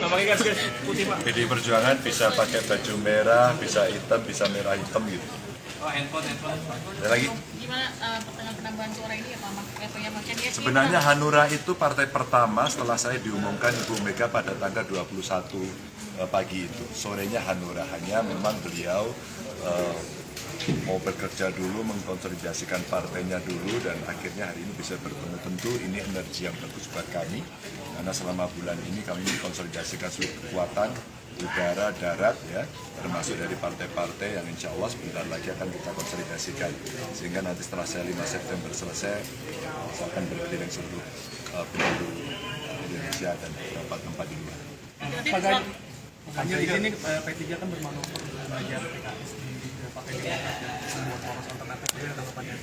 PDI Perjuangan bisa pakai baju merah, bisa hitam, bisa merah hitam gitu. Handphone. Ada lagi? Gimana penambahan suara ini ya Pak? Sebenarnya Hanura itu partai pertama setelah saya diumumkan Ibu Mega pada tanggal 21 pagi itu. Sorenya Hanura, hanya memang beliau mau bekerja dulu, mengkonsolidasikan partainya dulu, dan akhirnya hari ini bisa bertemu. Tentu ini energi yang bagus buat kami, karena selama bulan ini kami mengkonsolidasikan seluruh kekuatan udara, darat, ya, termasuk dari partai-partai yang insya Allah sebentar lagi akan kita konsolidasikan. Sehingga nanti setelah saya 5 September selesai, saya akan berkeliling seluruh penjuru Indonesia dan beberapa tempat di luar. Makanya di sini P3 kan bermanuver belajar PKS di Partai Demokrat membuat poros alternatif. Jadi ada tanggapannya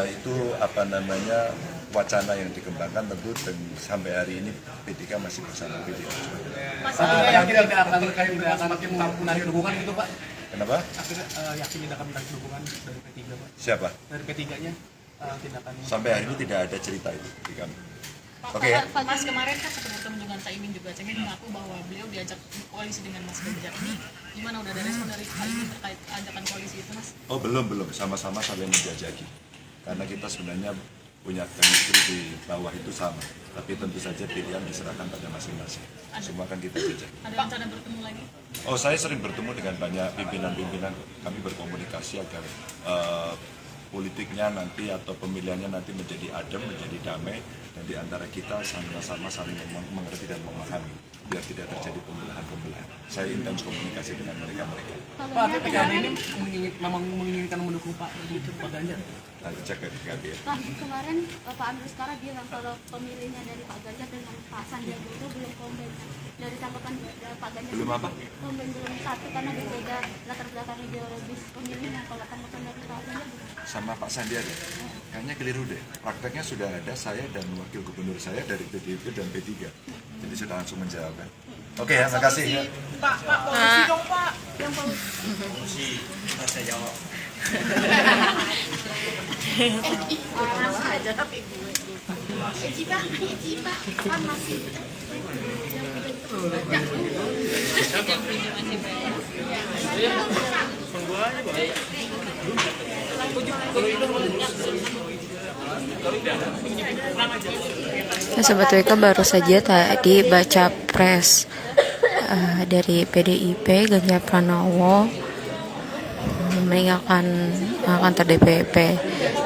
itu apa namanya, wacana yang dikembangkan. Tentu dan sampai hari ini P3 masih bersama PDI. Akhirnya yakin tidak akan menarik dukungan gitu Pak? Kenapa? Akhirnya yakin tidak akan menarik dukungan dari P3 Pak? Siapa? Dari P3-nya tidak akan. Sampai hari ini tidak ada cerita itu di kami. Oke. Mas kemarin kan bertemu dengan Caimin juga. Caimin mengaku bahwa beliau diajak koalisi dengan Mas Ganjar. Ini gimana, udah ada respon dari Caimin terkait ajakan koalisi itu Mas? Oh belum, sama-sama saling menjajaki. Karena kita sebenarnya punya chemistry di bawah itu sama. Tapi tentu saja pilihan diserahkan pada masing-masing. Semua kan kita jajaki. Ada rencana bertemu lagi? Oh, saya sering bertemu dengan banyak pimpinan-pimpinan. Kami berkomunikasi agar politiknya nanti atau pemilihannya nanti menjadi adem, menjadi damai, dan di antara kita sama-sama saling mengerti dan memahami, biar tidak terjadi pembelahan-pembelahan. Saya intens komunikasi dengan mereka-mereka. Pak, PKB ini memang menginginkan mendukung Pak Ganjar. Nanti cek dari PKB ya. Pak, kemarin Pak Andri sekarang bilang kalau pemilihnya dari Pak Ganjar dengan Pak Sandiaga itu belum komben. Dari tanggapan Pak Ganjar Belum apa? Komben belum satu, karena berbeda latar belakang ideologis pemilihnya. Kalau tanggapan dari Pak Ganjar Sama Pak Sandiaga, kayaknya keliru deh. Prakteknya sudah ada, saya dan wakil gubernur saya dari PDIP dan P3. Jadi sudah langsung menjawabkan. Oke ya, makasih ya. Pak, polisi dong Pak. yang Pak Saya jawab. kan masih Sobat WK, baru saja tadi baca pres dari PDIP, Ganjar Pranowo meninggalkan kantor DPP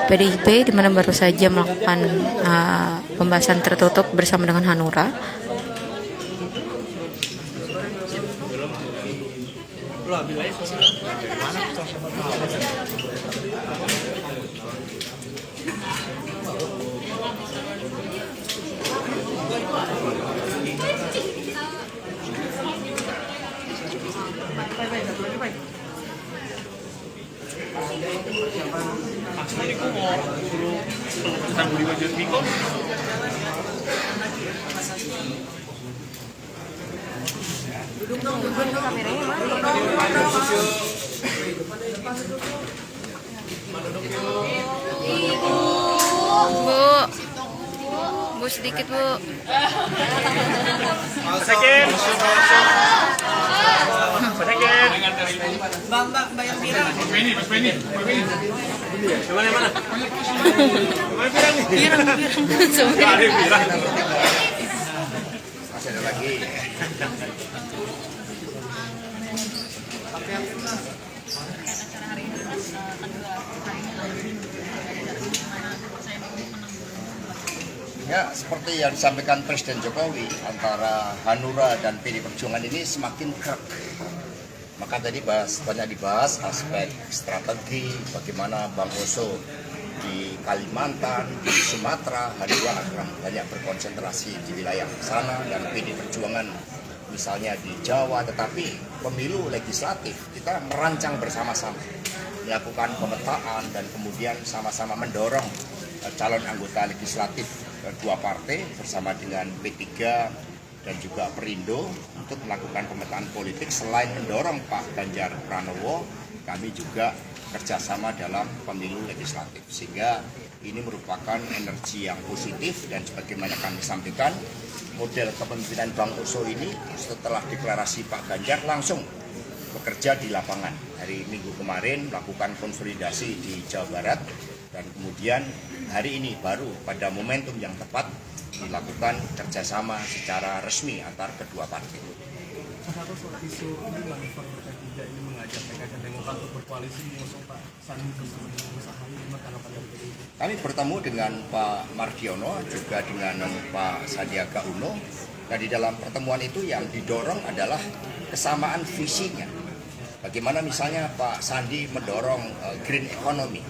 PDIP, di mana baru saja melakukan pembahasan tertutup bersama dengan Hanura. Ini kok mau suruh keputusan Budi Wajorbiko. duduk kameranya Mas. Bu sedikit Bu. Sekian. Mbak yang bilang. Mas Benny. Mana? Mana bilang nih? Bilang. Masih ada lagi. Ya, seperti yang disampaikan Presiden Jokowi, antara Hanura dan PDI Perjuangan ini semakin kerap. Maka tadi banyak dibahas aspek strategi, bagaimana Bang Oso di Kalimantan, di Sumatera, Hanura akan banyak berkonsentrasi di wilayah sana, dan PDI Perjuangan misalnya di Jawa. Tetapi pemilu legislatif kita merancang bersama-sama, melakukan pemetaan dan kemudian sama-sama mendorong calon anggota legislatif dua partai bersama dengan P3 dan juga Perindo untuk melakukan pemetaan politik. Selain mendorong Pak Ganjar Pranowo, kami juga kerjasama dalam pemilu legislatif, sehingga ini merupakan energi yang positif dan sebagaimana kami sampaikan, model kepemimpinan Bang Oso ini setelah deklarasi Pak Ganjar langsung bekerja di lapangan. Hari Minggu kemarin melakukan konsolidasi di Jawa Barat dan kemudian hari ini baru pada momentum yang tepat dilakukan kerjasama secara resmi antar kedua partai. Salah satu soal isu ini manuver P3 ini mengajak PKS dan Demokrat untuk berkoalisi mengusung Pak Sandi bersama dengan Mas Ahaye. Gimana tanggapan dari PDIP? Kami bertemu dengan Pak Mardiono juga dengan Pak Sandiaga Uno. Dan di dalam pertemuan itu yang didorong adalah kesamaan visinya. Bagaimana misalnya Pak Sandi mendorong green economy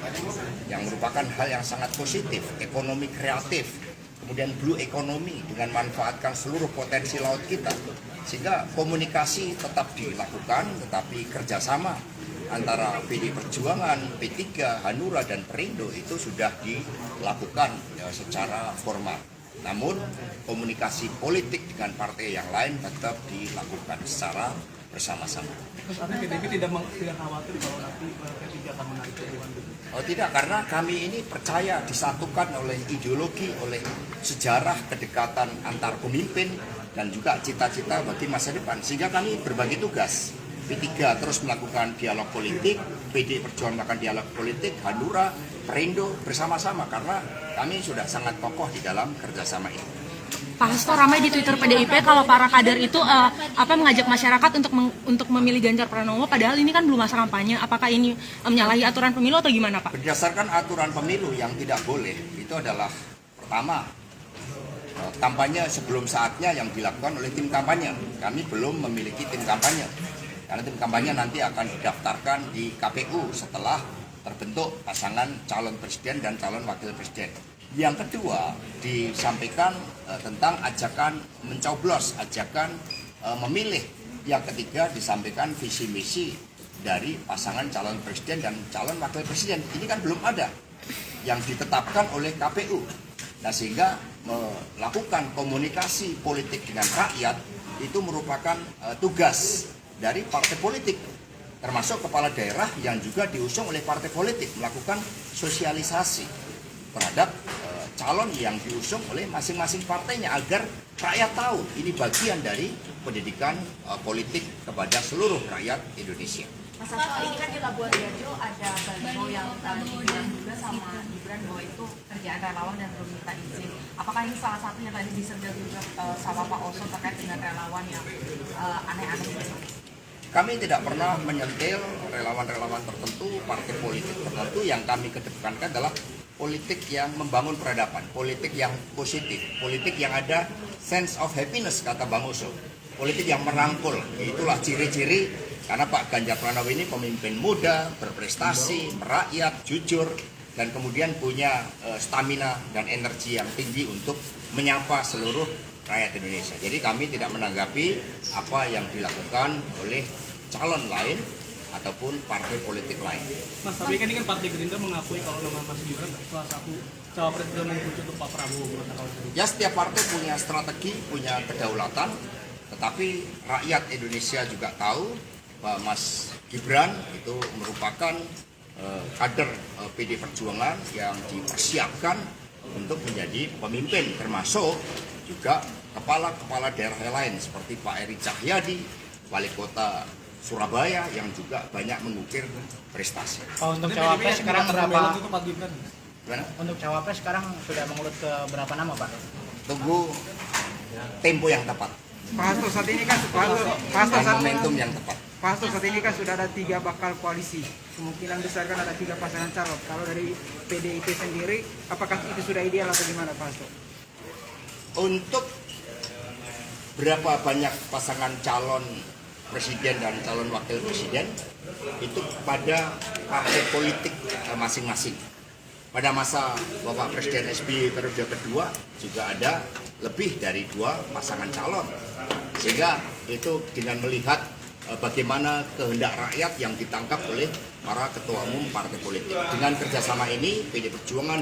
yang merupakan hal yang sangat positif, ekonomi kreatif, kemudian blue economy dengan manfaatkan seluruh potensi laut kita. Sehingga komunikasi tetap dilakukan, tetapi kerjasama antara PD Perjuangan, P3, Hanura, dan Perindo itu sudah dilakukan secara formal. Namun komunikasi politik dengan partai yang lain tetap dilakukan secara bersama-sama. Terus artinya PDIP tidak khawatir kalau nanti P3 akan menarik Ridwan Kamil? Oh tidak, karena kami ini percaya disatukan oleh ideologi, oleh sejarah kedekatan antar pemimpin, dan juga cita-cita bagi masa depan. Sehingga kami berbagi tugas. P3 terus melakukan dialog politik, PD Perjuangan melakukan dialog politik, Hanura, Perindo bersama-sama karena kami sudah sangat kokoh di dalam kerjasama ini. Pak Hasto, ramai di Twitter PDIP kalau para kader itu mengajak masyarakat untuk memilih Ganjar Pranowo, padahal ini kan belum masa kampanye. Apakah ini menyalahi aturan pemilu atau gimana, Pak? Berdasarkan aturan pemilu yang tidak boleh itu adalah pertama, kampanye sebelum saatnya yang dilakukan oleh tim kampanye. Kami belum memiliki tim kampanye. Karena tim kampanye nanti akan didaftarkan di KPU setelah terbentuk pasangan calon presiden dan calon wakil presiden. Yang kedua, disampaikan tentang ajakan mencoblos, ajakan memilih. Yang ketiga, disampaikan visi misi dari pasangan calon presiden dan calon wakil presiden. Ini kan belum ada yang ditetapkan oleh KPU. Nah, sehingga melakukan komunikasi politik dengan rakyat itu merupakan tugas dari partai politik, termasuk kepala daerah yang juga diusung oleh partai politik melakukan sosialisasi terhadap calon yang diusung oleh masing-masing partainya agar rakyat tahu ini bagian dari pendidikan politik kepada seluruh rakyat Indonesia. Mas Hasto, ini kan di Labuan Bajo ada baliho yang dibilang juga sama Gibran bahwa itu kerjaan relawan dan belum minta izin. Apakah ini salah satu yang tadi disergap juga sama Pak Oso terkait dengan relawan yang aneh-aneh itu? Kami tidak pernah menyentil relawan-relawan tertentu, partai politik tertentu. Yang kami kedepankan adalah politik yang membangun peradaban, politik yang positif, politik yang ada sense of happiness, kata Bang Oso. Politik yang merangkul, itulah ciri-ciri karena Pak Ganjar Pranowo ini pemimpin muda, berprestasi, merakyat, jujur, dan kemudian punya stamina dan energi yang tinggi untuk menyapa seluruh rakyat Indonesia. Jadi kami tidak menanggapi apa yang dilakukan oleh calon lain ataupun partai politik lain. Mas, tapi kan ini kan Partai Gerindra mengakui kalau nama Mas Gibran salah satu cawapres yang mengkucu untuk Pak Prabowo. Ya, setiap partai punya strategi, punya kedaulatan, tetapi rakyat Indonesia juga tahu bahwa Mas Gibran itu merupakan kader PD Perjuangan yang dipersiapkan untuk menjadi pemimpin, termasuk juga kepala-kepala daerah lain seperti Pak Eri Cahyadi, wali kota Surabaya yang juga banyak mengukir prestasi. Untuk cawapres sekarang berapa? Untuk cawapres sekarang sudah mengulut ke berapa nama, Pak? Tunggu tempo yang tepat. Pak Hasto, saat ini kan momentum yang tepat. Pak Hasto, saat ini kan sudah ada 3 bakal koalisi. Kemungkinan besar kan ada 3 pasangan calon. Kalau dari PDIP sendiri, apakah itu sudah ideal atau gimana, Pak Hasto? Untuk berapa banyak pasangan calon presiden dan calon wakil presiden itu pada partai politik masing-masing. Pada masa Bapak Presiden SBY periode kedua juga ada lebih dari 2 pasangan calon. Sehingga itu dengan melihat bagaimana kehendak rakyat yang ditangkap oleh para ketua umum partai politik. Dengan kerjasama ini PD Perjuangan